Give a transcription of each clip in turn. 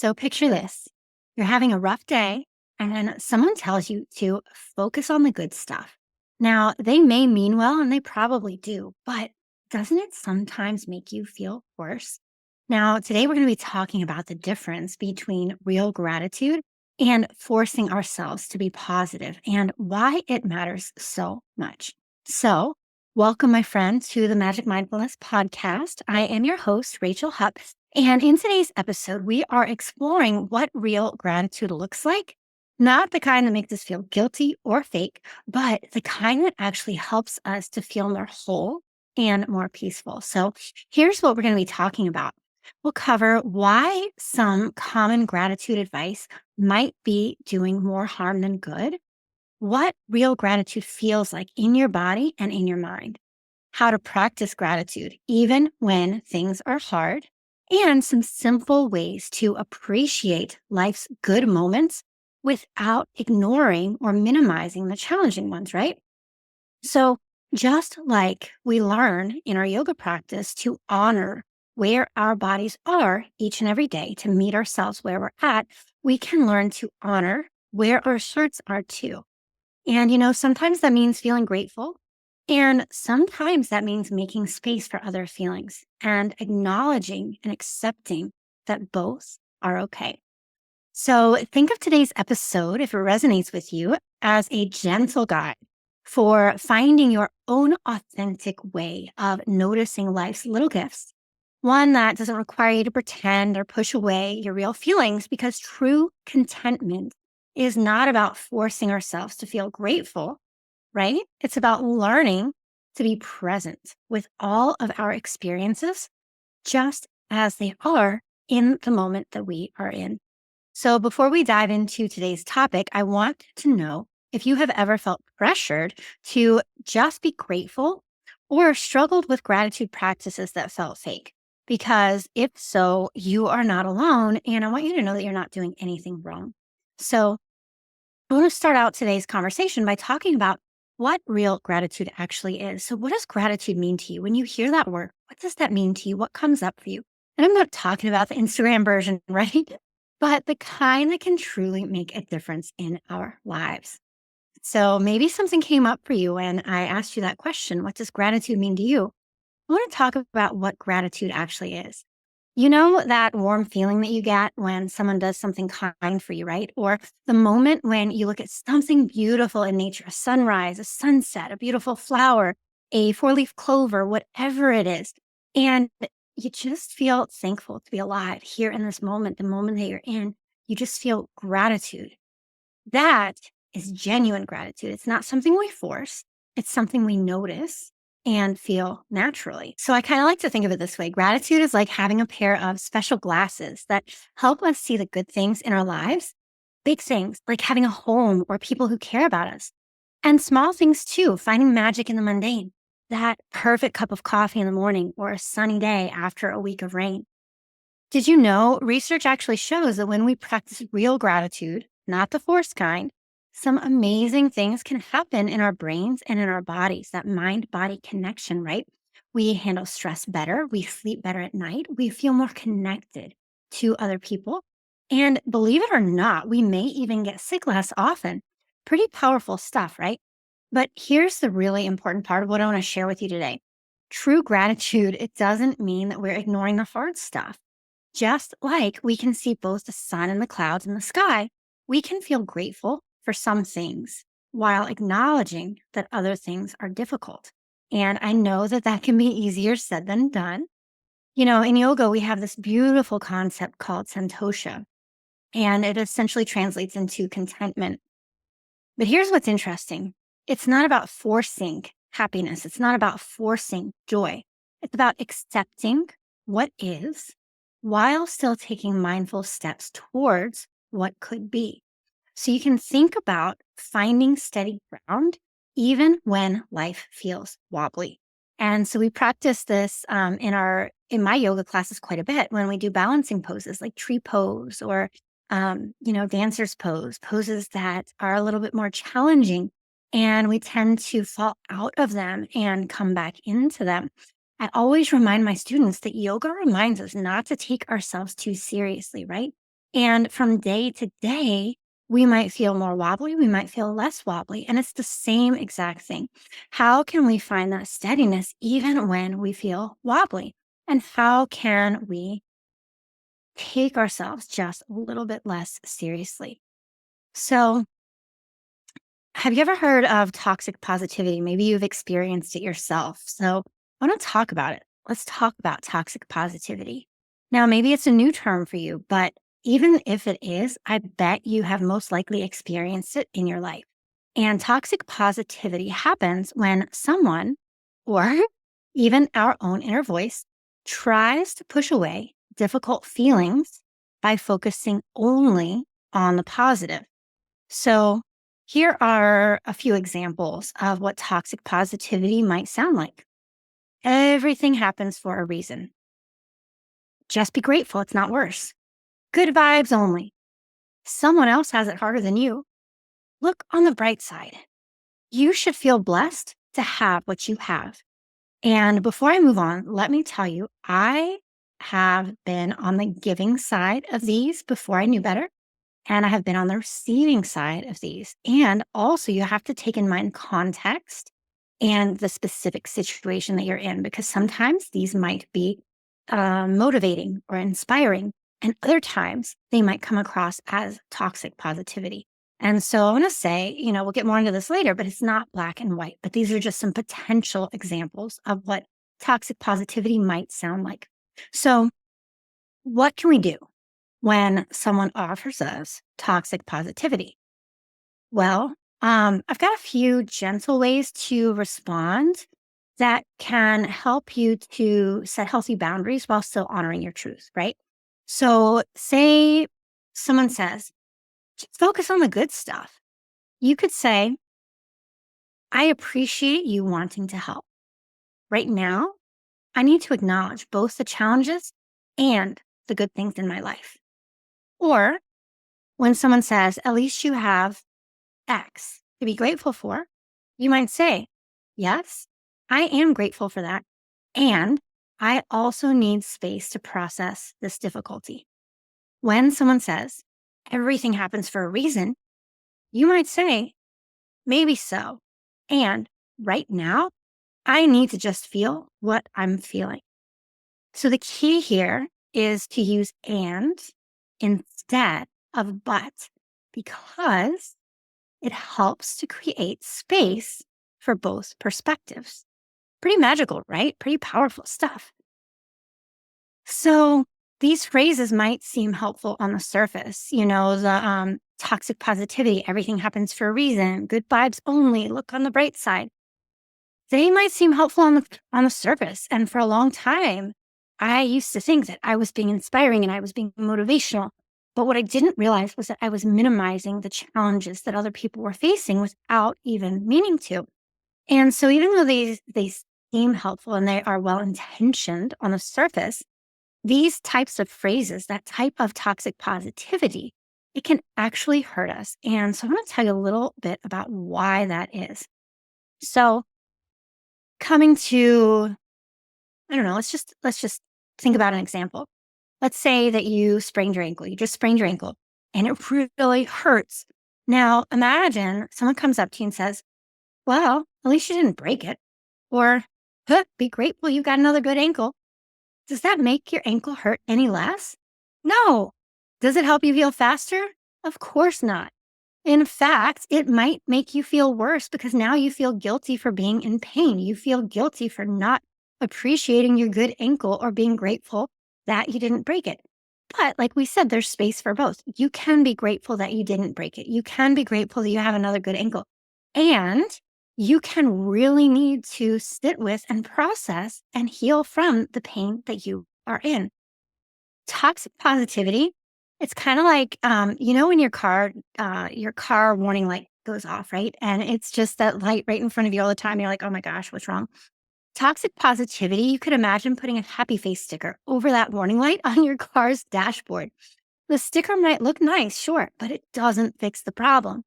So picture this. You're having a rough day, and then someone tells you to focus on the good stuff. Now, they may mean well, and they probably do, but doesn't it sometimes make you feel worse? Now, today we're going to be talking about the difference between real gratitude and forcing ourselves to be positive and why it matters so much. So, welcome, my friend, to the Magic Mindfulness podcast. I am your host, Rachel Hupp. And in today's episode, we are exploring what real gratitude looks like. Not the kind that makes us feel guilty or fake, but the kind that actually helps us to feel more whole and more peaceful. So, here's what we're going to be talking about. We'll cover why some common gratitude advice might be doing more harm than good, what real gratitude feels like in your body and in your mind, how to practice gratitude even when things are hard, and some simple ways to appreciate life's good moments without ignoring or minimizing the challenging ones, right? So, just like we learn in our yoga practice to honor where our bodies are each and every day to meet ourselves where we're at, we can learn to honor where our hearts are too. And, sometimes that means feeling grateful. And sometimes that means making space for other feelings and acknowledging and accepting that both are okay. So think of today's episode, if it resonates with you, as a gentle guide for finding your own authentic way of noticing life's little gifts. One that doesn't require you to pretend or push away your real feelings, because true contentment is not about forcing ourselves to feel grateful, right? It's about learning to be present with all of our experiences just as they are in the moment that we are in. So, before we dive into today's topic, I want to know if you have ever felt pressured to just be grateful or struggled with gratitude practices that felt fake. Because if so, you are not alone. And I want you to know that you're not doing anything wrong. So, I want to start out today's conversation by talking about what real gratitude actually is. So, what does gratitude mean to you? When you hear that word, what does that mean to you? What comes up for you? And I'm not talking about the Instagram version, right? But the kind that can truly make a difference in our lives. So, maybe something came up for you when I asked you that question. What does gratitude mean to you? I want to talk about what gratitude actually is. You know that warm feeling that you get when someone does something kind for you, right? Or the moment when you look at something beautiful in nature, a sunrise, a sunset, a beautiful flower, a four-leaf clover, whatever it is. And you just feel thankful to be alive here in this moment, the moment that you're in. You just feel gratitude. That is genuine gratitude. It's not something we force, it's something we notice and feel naturally. So I kind of like to think of it this way. Gratitude is like having a pair of special glasses that help us see the good things in our lives, big things like having a home or people who care about us, and small things too, finding magic in the mundane, that perfect cup of coffee in the morning or a sunny day after a week of rain. Did you know research actually shows that when we practice real gratitude, not the forced kind, some amazing things can happen in our brains and in our bodies, that mind body connection, right? We handle stress better, we sleep better at night, we feel more connected to other people. And believe it or not, we may even get sick less often. Pretty powerful stuff, right? But here's the really important part of what I want to share with you today. True gratitude, it doesn't mean that we're ignoring the hard stuff. Just like we can see both the sun and the clouds in the sky, we can feel grateful for some things while acknowledging that other things are difficult. And I know that that can be easier said than done. In yoga, we have this beautiful concept called santosha, and it essentially translates into contentment. But here's what's interesting. It's not about forcing happiness. It's not about forcing joy. It's about accepting what is while still taking mindful steps towards what could be. So you can think about finding steady ground even when life feels wobbly. And so we practice this in my yoga classes quite a bit when we do balancing poses like tree pose or dancer's pose, poses that are a little bit more challenging. And we tend to fall out of them and come back into them. I always remind my students that yoga reminds us not to take ourselves too seriously, right? And from day to day, we might feel more wobbly, we might feel less wobbly, and it's the same exact thing. How can we find that steadiness even when we feel wobbly? And how can we take ourselves just a little bit less seriously? So, have you ever heard of toxic positivity? Maybe you've experienced it yourself. So, I want to talk about it. Let's talk about toxic positivity. Now, maybe it's a new term for you, but even if it is, I bet you have most likely experienced it in your life. And toxic positivity happens when someone, or even our own inner voice, tries to push away difficult feelings by focusing only on the positive. So, here are a few examples of what toxic positivity might sound like. Everything happens for a reason. Just be grateful, it's not worse. Good vibes only. Someone else has it harder than you. Look on the bright side. You should feel blessed to have what you have. And before I move on, let me tell you, I have been on the giving side of these before I knew better. And I have been on the receiving side of these. And also, you have to take in mind context and the specific situation that you're in, because sometimes these might be motivating or inspiring, and other times they might come across as toxic positivity. And so I want to say, we'll get more into this later, but it's not black and white. But these are just some potential examples of what toxic positivity might sound like. So, what can we do when someone offers us toxic positivity? Well, I've got a few gentle ways to respond that can help you to set healthy boundaries while still honoring your truth, right? So, say someone says, just focus on the good stuff. You could say, I appreciate you wanting to help. Right now, I need to acknowledge both the challenges and the good things in my life. Or when someone says, at least you have X to be grateful for, you might say, yes, I am grateful for that. And I also need space to process this difficulty. When someone says, everything happens for a reason, you might say, maybe so. And right now, I need to just feel what I'm feeling. So the key here is to use and instead of but, because it helps to create space for both perspectives. Pretty magical, right? Pretty powerful stuff. So these phrases might seem helpful on the surface. The toxic positivity, everything happens for a reason, good vibes only, look on the bright side. They might seem helpful on the surface. And for a long time, I used to think that I was being inspiring and I was being motivational. But what I didn't realize was that I was minimizing the challenges that other people were facing without even meaning to. And so even though they seem helpful and they are well intentioned on the surface, these types of phrases, that type of toxic positivity, it can actually hurt us. And so I want to tell you a little bit about why that is. So coming to, I don't know, let's just think about an example. Let's say that you sprained your ankle. You just sprained your ankle and it really hurts. Now imagine someone comes up to you and says, well, at least you didn't break it. Or, huh, be grateful you got another good ankle. Does that make your ankle hurt any less? No. Does it help you heal faster? Of course not. In fact, it might make you feel worse because now you feel guilty for being in pain. You feel guilty for not appreciating your good ankle or being grateful that you didn't break it. But like we said, there's space for both. You can be grateful that you didn't break it. You can be grateful that you have another good ankle. And you can really need to sit with and process and heal from the pain that you are in. Toxic positivity, it's kind of like, when your car warning light goes off, right? And it's just that light right in front of you all the time. You're like, oh my gosh, what's wrong? Toxic positivity, you could imagine putting a happy face sticker over that warning light on your car's dashboard. The sticker might look nice, sure, but it doesn't fix the problem.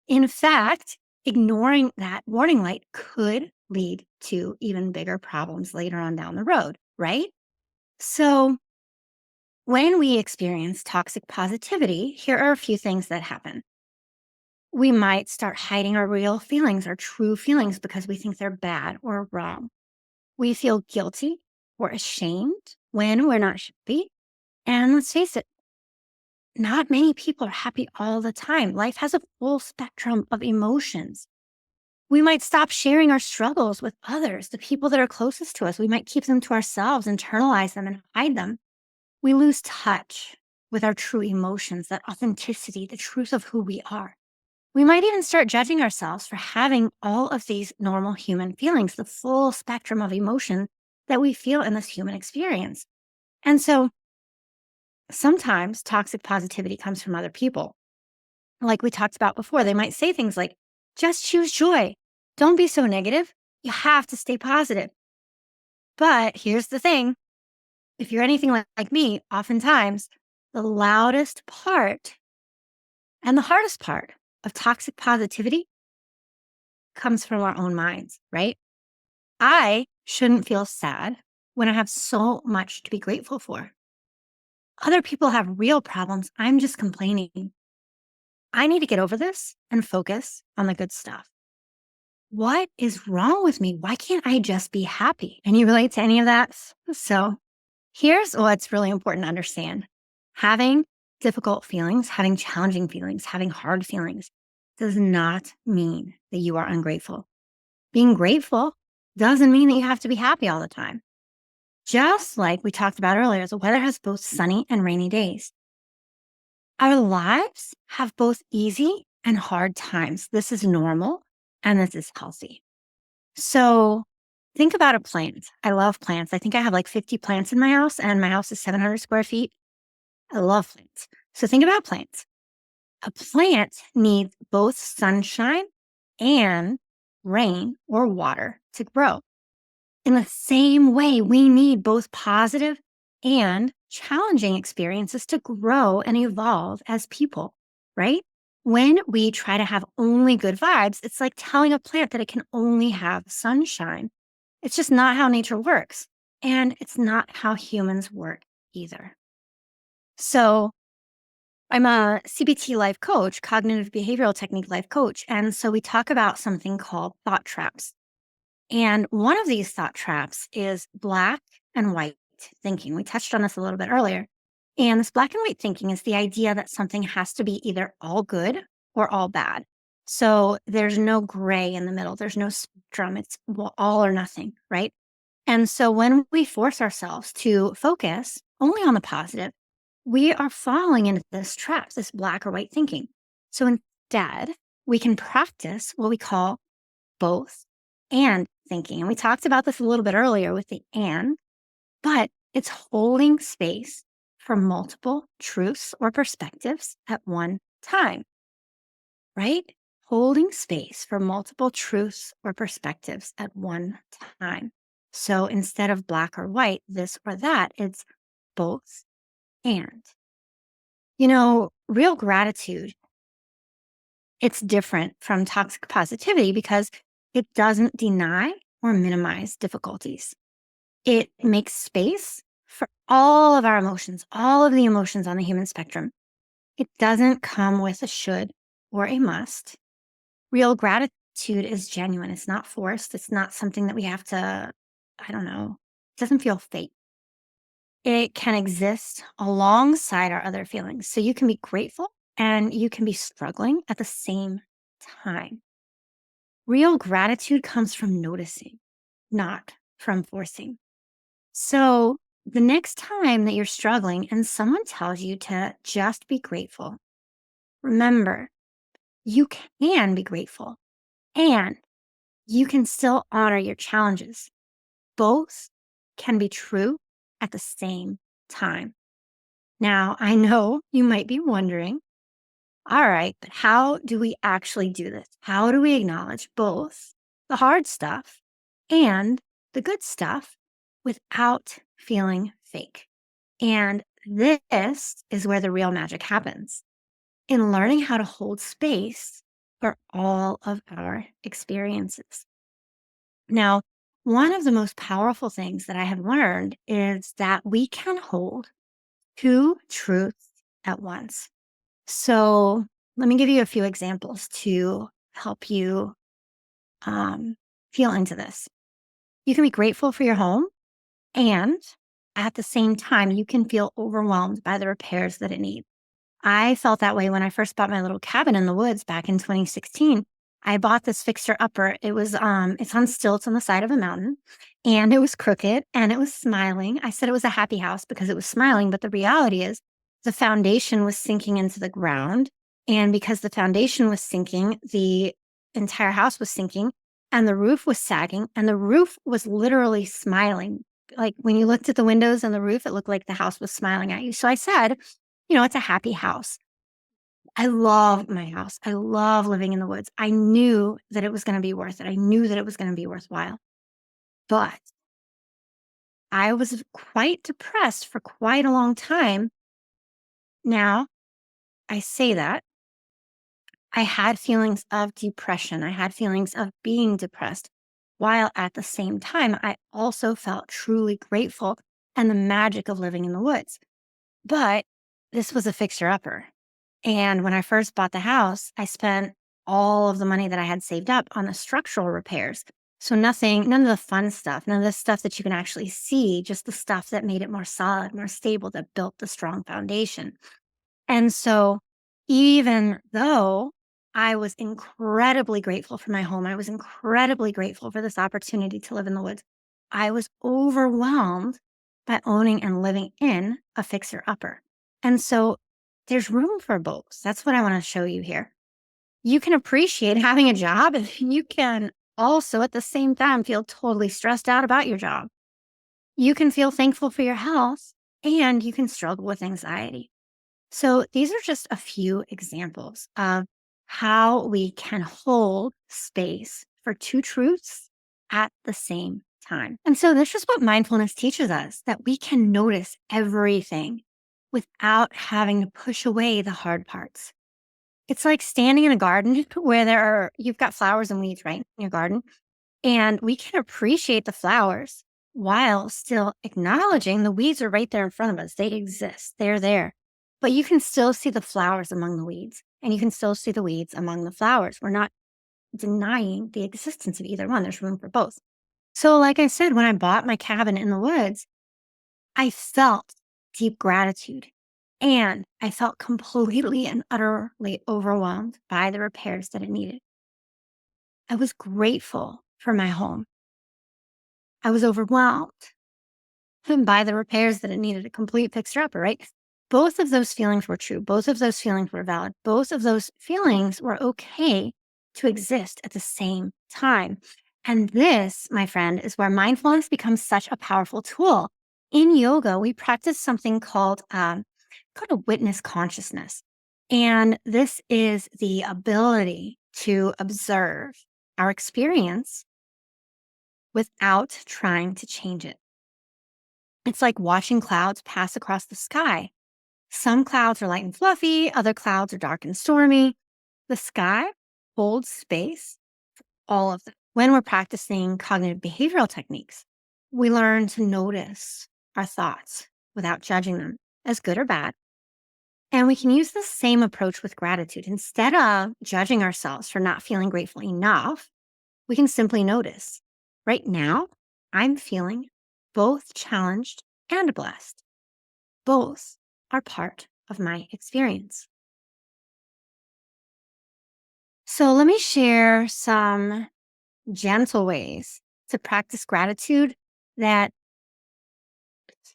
In fact, ignoring that warning light could lead to even bigger problems later on down the road, right? So When we experience toxic positivity, here are a few things that happen. We might start hiding our real feelings, our true feelings, because we think they're bad or wrong. We feel guilty or ashamed when we're not happy. And let's face it, not many people are happy all the time. Life has a full spectrum of emotions. We might stop sharing our struggles with others, the people that are closest to us. We might keep them to ourselves, internalize them, and hide them. We lose touch with our true emotions, that authenticity, the truth of who we are. We might even start judging ourselves for having all of these normal human feelings, the full spectrum of emotion that we feel in this human experience. And so sometimes toxic positivity comes from other people. Like we talked about before, they might say things like, just choose joy. Don't be so negative. You have to stay positive. But here's the thing, if you're anything like me, oftentimes the loudest part and the hardest part of toxic positivity comes from our own minds, right? I shouldn't feel sad when I have so much to be grateful for. Other people have real problems. I'm just complaining. I need to get over this and focus on the good stuff. What is wrong with me? Why can't I just be happy? Can you relate to any of that? So, here's what's really important to understand: having difficult feelings, having challenging feelings, having hard feelings does not mean that you are ungrateful. Being grateful doesn't mean that you have to be happy all the time. Just like we talked about earlier, the weather has both sunny and rainy days. Our lives have both easy and hard times. This is normal and this is healthy. So think about a plant. I love plants. I think I have like 50 plants in my house, and my house is 700 square feet. I love plants. So think about plants. A plant needs both sunshine and rain or water to grow. In the same way, we need both positive and challenging experiences to grow and evolve as people, right? When we try to have only good vibes, it's like telling a plant that it can only have sunshine. It's just not how nature works. And it's not how humans work either. So, I'm a CBT life coach, cognitive behavioral technique life coach. And so we talk about something called thought traps. And one of these thought traps is black and white thinking. We touched on this a little bit earlier. And this black and white thinking is the idea that something has to be either all good or all bad. So there's no gray in the middle, there's no spectrum. It's all or nothing, right? And so when we force ourselves to focus only on the positive, we are falling into this trap, this black or white thinking. So instead, we can practice what we call both and thinking. And we talked about this a little bit earlier with the and, but it's holding space for multiple truths or perspectives at one time, right? Holding space for multiple truths or perspectives at one time. So instead of black or white, this or that, it's both and. Real gratitude, it's different from toxic positivity because it doesn't deny or minimize difficulties. It makes space for all of our emotions, all of the emotions on the human spectrum. It doesn't come with a should or a must. Real gratitude is genuine. It's not forced. It's not something that we have to, I don't know, it doesn't feel fake. It can exist alongside our other feelings. So you can be grateful and you can be struggling at the same time. Real gratitude comes from noticing, not from forcing. So the next time that you're struggling and someone tells you to just be grateful, remember you can be grateful and you can still honor your challenges. Both can be true at the same time. Now, I know you might be wondering, all right, but how do we actually do this? How do we acknowledge both the hard stuff and the good stuff without feeling fake? And this is where the real magic happens in learning how to hold space for all of our experiences. Now, one of the most powerful things that I have learned is that we can hold Two truths at once. So let me give you a few examples to help you um, feel into this. You can be grateful for your home, and at the same time, you can feel overwhelmed by the repairs that it needs. I felt that way when I first bought my little cabin in the woods back in 2016. I bought this fixer upper. It's on stilts on the side of a mountain, and it was crooked and it was smiling. I said it was a happy house because it was smiling, but the reality is the foundation was sinking into the ground. And because the foundation was sinking, the entire house was sinking, and the roof was sagging, and the roof was literally smiling. Like when you looked at the windows and the roof, it looked like the house was smiling at you. So I said, it's a happy house. I love my house. I love living in the woods. I knew that it was going to be worth it. I knew that it was going to be worthwhile. But I was quite depressed for quite a long time. Now, I say that I had feelings of depression. I had feelings of being depressed, while at the same time, I also felt truly grateful and the magic of living in the woods. But this was a fixer upper. And when I first bought the house, I spent all of the money that I had saved up on the structural repairs. So none of the fun stuff, none of the stuff that you can actually see, just the stuff that made it more solid, more stable, that built the strong foundation. And so even though I was incredibly grateful for my home, I was incredibly grateful for this opportunity to live in the woods, I was overwhelmed by owning and living in a fixer upper. And so there's room for both. That's what I want to show you here. You can appreciate having a job, and you can also at the same time feel totally stressed out about your job. You can feel thankful for your health, and you can struggle with anxiety. So these are just a few examples of how we can hold space for two truths at the same time. And so this is what mindfulness teaches us, that we can notice everything without having to push away the hard parts. It's like standing in a garden where you've got flowers and weeds, right? In your garden. And we can appreciate the flowers while still acknowledging the weeds are right there in front of us. They exist, they're there. But you can still see the flowers among the weeds, and you can still see the weeds among the flowers. We're not denying the existence of either one, there's room for both. So, like I said, when I bought my cabin in the woods, I felt deep gratitude, and I felt completely and utterly overwhelmed by the repairs that it needed. I was grateful for my home. I was overwhelmed by the repairs that it needed, a complete fixer upper, right? Both of those feelings were true. Both of those feelings were valid. Both of those feelings were okay to exist at the same time. And this, my friend, is where mindfulness becomes such a powerful tool. In yoga, we practice something called a witness consciousness. And this is the ability to observe our experience without trying to change it. It's like watching clouds pass across the sky. Some clouds are light and fluffy, other clouds are dark and stormy. The sky holds space, all of them. When we're practicing cognitive behavioral techniques, we learn to notice our thoughts without judging them as good or bad. And we can use the same approach with gratitude. Instead of judging ourselves for not feeling grateful enough, we can simply notice, right now, I'm feeling both challenged and blessed. Both are part of my experience. So let me share some gentle ways to practice gratitude that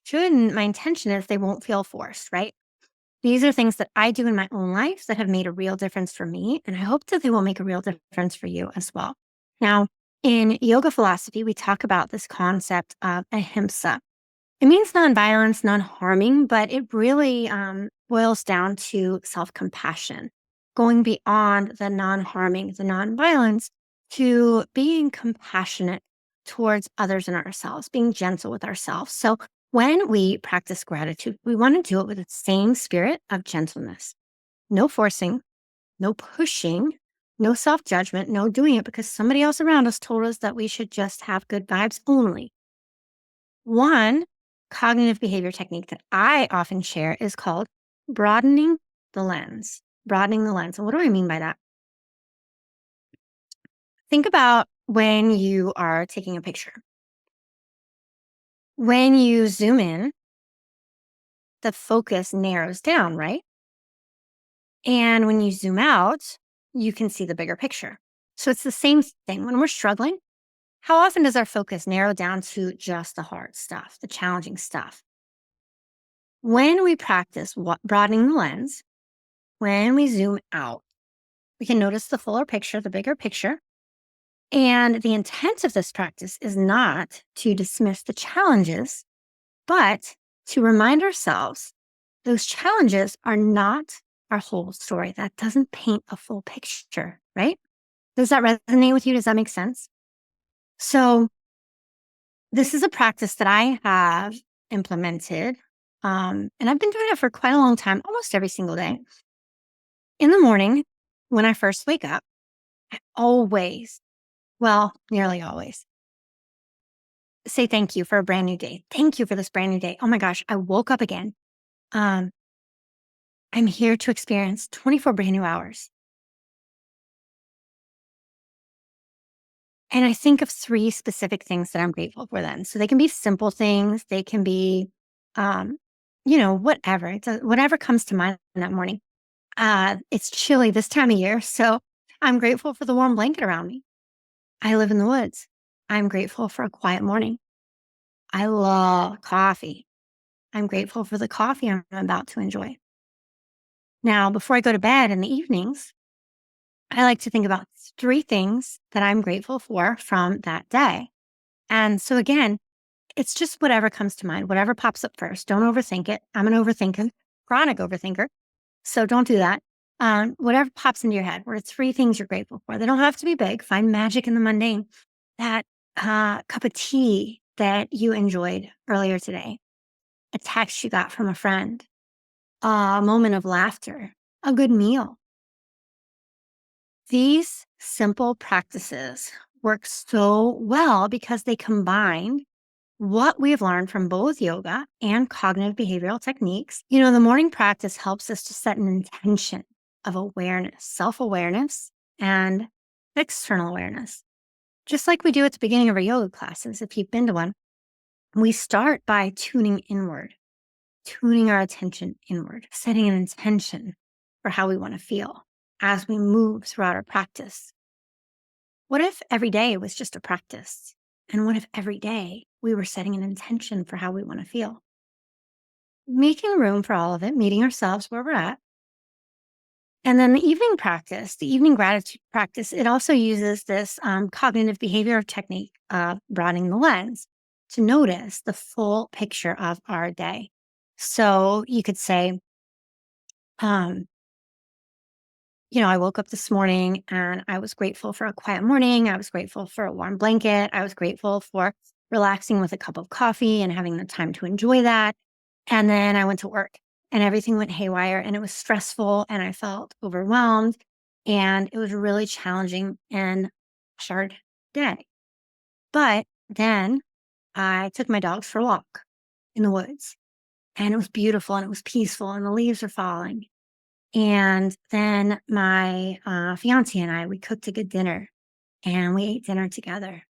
shouldn't, my intention is they won't feel forced, right? These are things that I do in my own life that have made a real difference for me, and I hope that they will make a real difference for you as well. Now, in yoga philosophy, we talk about this concept of ahimsa. It means nonviolence, non-harming, but it really boils down to self-compassion, going beyond the non-harming, the non-violence, to being compassionate towards others and ourselves, being gentle with ourselves. So when we practice gratitude, we want to do it with the same spirit of gentleness. No forcing, no pushing, no self-judgment, no doing it because somebody else around us told us that we should just have good vibes only. One, cognitive behavior technique that I often share is called broadening the lens. Broadening the lens. And what do I mean by that? Think about when you are taking a picture. When you zoom in, the focus narrows down, right? And when you zoom out, you can see the bigger picture. So it's the same thing. When we're struggling, how often does our focus narrow down to just the hard stuff, the challenging stuff? When we practice broadening the lens, when we zoom out, we can notice the fuller picture, the bigger picture. And the intent of this practice is not to dismiss the challenges, but to remind ourselves those challenges are not our whole story. That doesn't paint a full picture, right? Does that resonate with you? Does that make sense? So, this is a practice that I have implemented. And I've been doing it for quite a long time, almost every single day. In the morning, when I first wake up, I always, well, nearly always, say thank you for a brand new day. Thank you for this brand new day. Oh my gosh, I woke up again. Um, I'm here to experience 24 brand new hours. And I think of 3 specific things that I'm grateful for then. So they can be simple things, they can be, um, whatever. Whatever comes to mind in that morning. It's chilly this time of year, so I'm grateful for the warm blanket around me. I live in the woods. I'm grateful for a quiet morning. I love coffee. I'm grateful for the coffee I'm about to enjoy. Now, before I go to bed in the evenings, I like to think about 3 things that I'm grateful for from that day. And so again, it's just whatever comes to mind, whatever pops up first. Don't overthink it. I'm an overthinker, chronic overthinker. So don't do that. Whatever pops into your head, where it's 3 things you're grateful for. They don't have to be big. Find magic in the mundane. That cup of tea that you enjoyed earlier today, a text you got from a friend, a moment of laughter, a good meal. These simple practices work so well because they combine what we've learned from both yoga and cognitive behavioral techniques. The morning practice helps us to set an intention of awareness, self awareness, and external awareness. Just like we do at the beginning of our yoga classes, if you've been to one, we start by tuning inward, tuning our attention inward, setting an intention for how we want to feel as we move throughout our practice. What if every day was just a practice? And what if every day we were setting an intention for how we want to feel? Making room for all of it, meeting ourselves where we're at. And then the evening practice, the evening gratitude practice, it also uses this cognitive behavior technique of broadening the lens to notice the full picture of our day. So you could say, um, I woke up this morning and I was grateful for a quiet morning. I was grateful for a warm blanket. I was grateful for relaxing with a cup of coffee and having the time to enjoy that. And then I went to work and everything went haywire and it was stressful and I felt overwhelmed and it was a really challenging and hard day. But then I took my dogs for a walk in the woods and it was beautiful and it was peaceful and the leaves are falling. And then my fiance and I, we cooked a good dinner and we ate dinner together.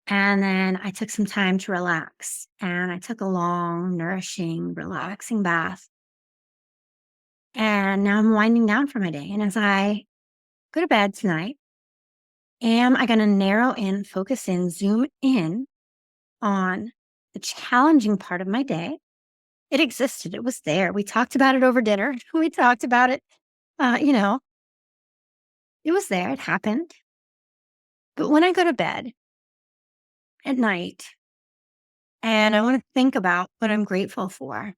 And then I took some time to relax and I took a long, nourishing, relaxing bath. And now I'm winding down for my day. And as I go to bed tonight, am I going to narrow in, focus in, zoom in on the challenging part of my day? It existed, it was there. We talked about it over dinner. We talked about it, uh, you know, it was there, it happened. But when I go to bed at night and I want to think about what I'm grateful for,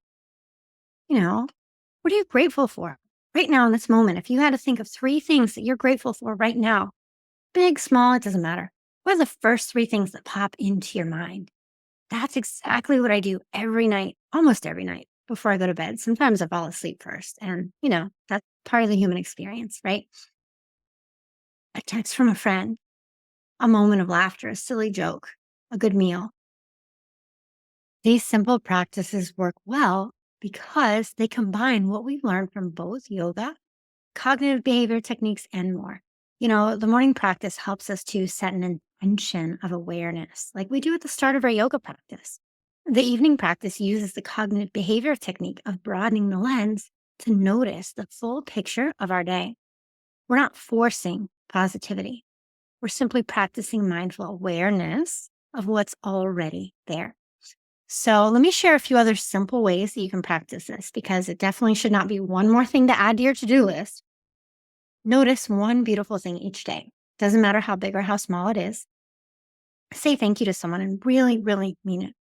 you know, what are you grateful for right now in this moment? If you had to think of 3 things that you're grateful for right now, big, small, it doesn't matter. What are the first 3 things that pop into your mind? That's exactly what I do every night, almost every night before I go to bed. Sometimes I fall asleep first, and that's part of the human experience, right? A text from a friend, a moment of laughter, a silly joke, a good meal. These simple practices work well because they combine what we've learned from both yoga, cognitive behavior techniques, and more. The morning practice helps us to set an intention of awareness, like we do at the start of our yoga practice. The evening practice uses the cognitive behavior technique of broadening the lens to notice the full picture of our day. We're not forcing positivity, we're simply practicing mindful awareness of what's already there. So, let me share a few other simple ways that you can practice this because it definitely should not be one more thing to add to your to do list. Notice one beautiful thing each day. Doesn't matter how big or how small it is. Say thank you to someone and really, really mean it.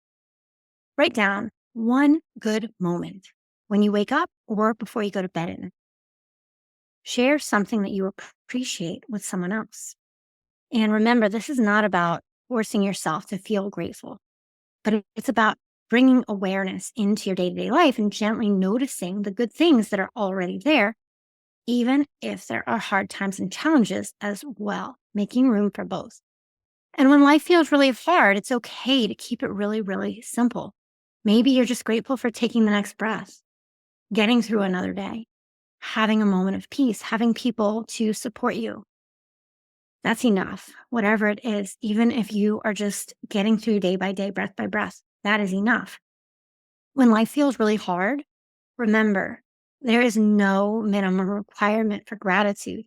Write down one good moment when you wake up or before you go to bed at night. Share something that you appreciate with someone else. And remember, this is not about forcing yourself to feel grateful, but it's about bringing awareness into your day to day life and gently noticing the good things that are already there, even if there are hard times and challenges as well, making room for both. And when life feels really hard, it's okay to keep it really, really simple. Maybe you're just grateful for taking the next breath, getting through another day, having a moment of peace, having people to support you. That's enough, whatever it is, even if you are just getting through day by day, breath by breath, that is enough. When life feels really hard, remember there is no minimum requirement for gratitude.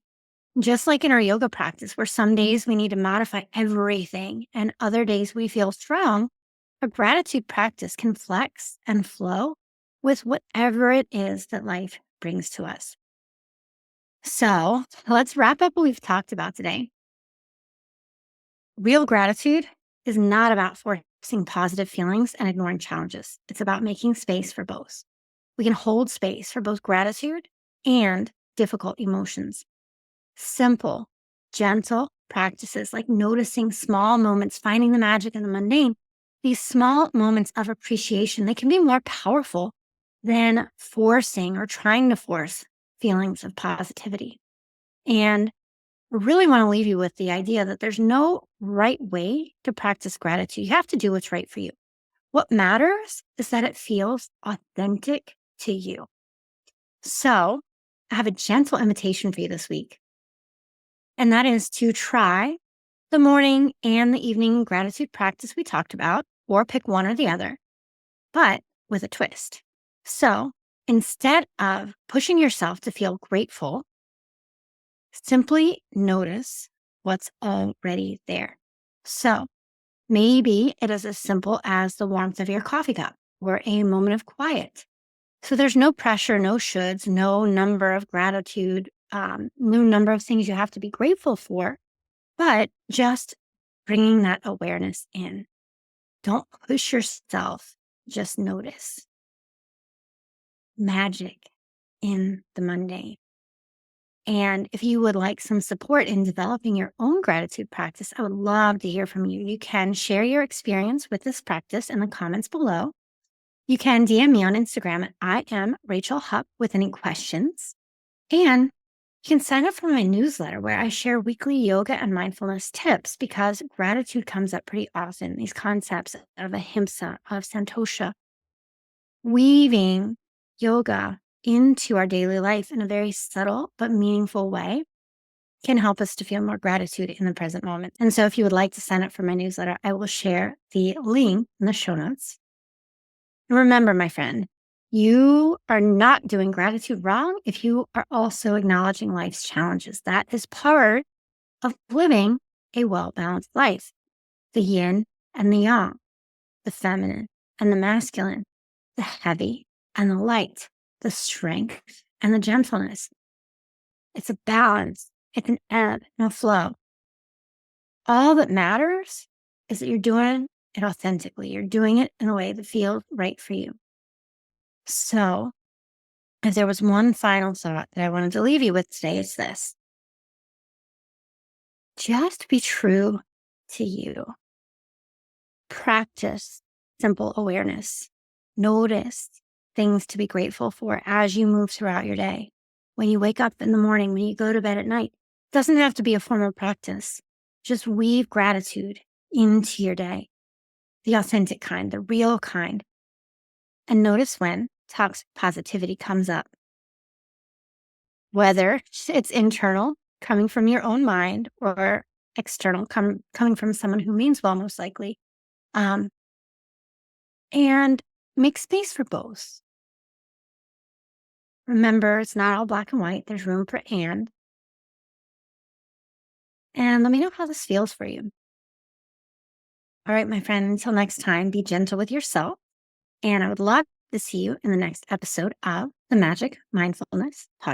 Just like in our yoga practice, where some days we need to modify everything and other days we feel strong, a gratitude practice can flex and flow with whatever it is that life brings to us. So let's wrap up what we've talked about today. Real gratitude is not about forcing positive feelings and ignoring challenges. It's about making space for both. We can hold space for both gratitude and difficult emotions. Simple, gentle practices like noticing small moments, finding the magic in the mundane. These small moments of appreciation, they can be more powerful than forcing or trying to force feelings of positivity. And I really want to leave you with the idea that there's no right way to practice gratitude. You have to do what's right for you. What matters is that it feels authentic to you. So, I have a gentle invitation for you this week, and that is to try the morning and the evening gratitude practice we talked about, or pick one or the other, but with a twist. So, instead of pushing yourself to feel grateful, simply notice what's already there. So, maybe it is as simple as the warmth of your coffee cup or a moment of quiet. So there's no pressure, no shoulds, no number of gratitude, no number of things you have to be grateful for, but just bringing that awareness in. Don't push yourself, just notice magic in the mundane. And if you would like some support in developing your own gratitude practice, I would love to hear from you. You can share your experience with this practice in the comments below. You can DM me on Instagram at I am Rachel Hupp with any questions. And you can sign up for my newsletter where I share weekly yoga and mindfulness tips because gratitude comes up pretty often. These concepts of ahimsa, of santosha, weaving yoga into our daily life in a very subtle but meaningful way can help us to feel more gratitude in the present moment. And so if you would like to sign up for my newsletter, I will share the link in the show notes. And remember, my friend, you are not doing gratitude wrong if you are also acknowledging life's challenges. That is part of living a well balanced life. The yin and the yang, the feminine and the masculine, the heavy and the light, the strength and the gentleness. It's a balance, it's an ebb and a flow. All that matters is that you're doing it authentically. You're doing it in a way that feels right for you. So, if there was one final thought that I wanted to leave you with today, it's this: just be true to you. Practice simple awareness. Notice things to be grateful for as you move throughout your day. When you wake up in the morning, when you go to bed at night, it doesn't have to be a formal practice. Just weave gratitude into your day. the authentic kind, the real kind, and notice when toxic positivity comes up, whether it's internal, coming from your own mind, or external, coming from someone who means well, most likely. Um, and make space for both. Remember, it's not all black and white. There's room for and let me know how this feels for you. All right, my friend, until next time, be gentle with yourself. And I would love to see you in the next episode of the Magic Mindfulness Podcast.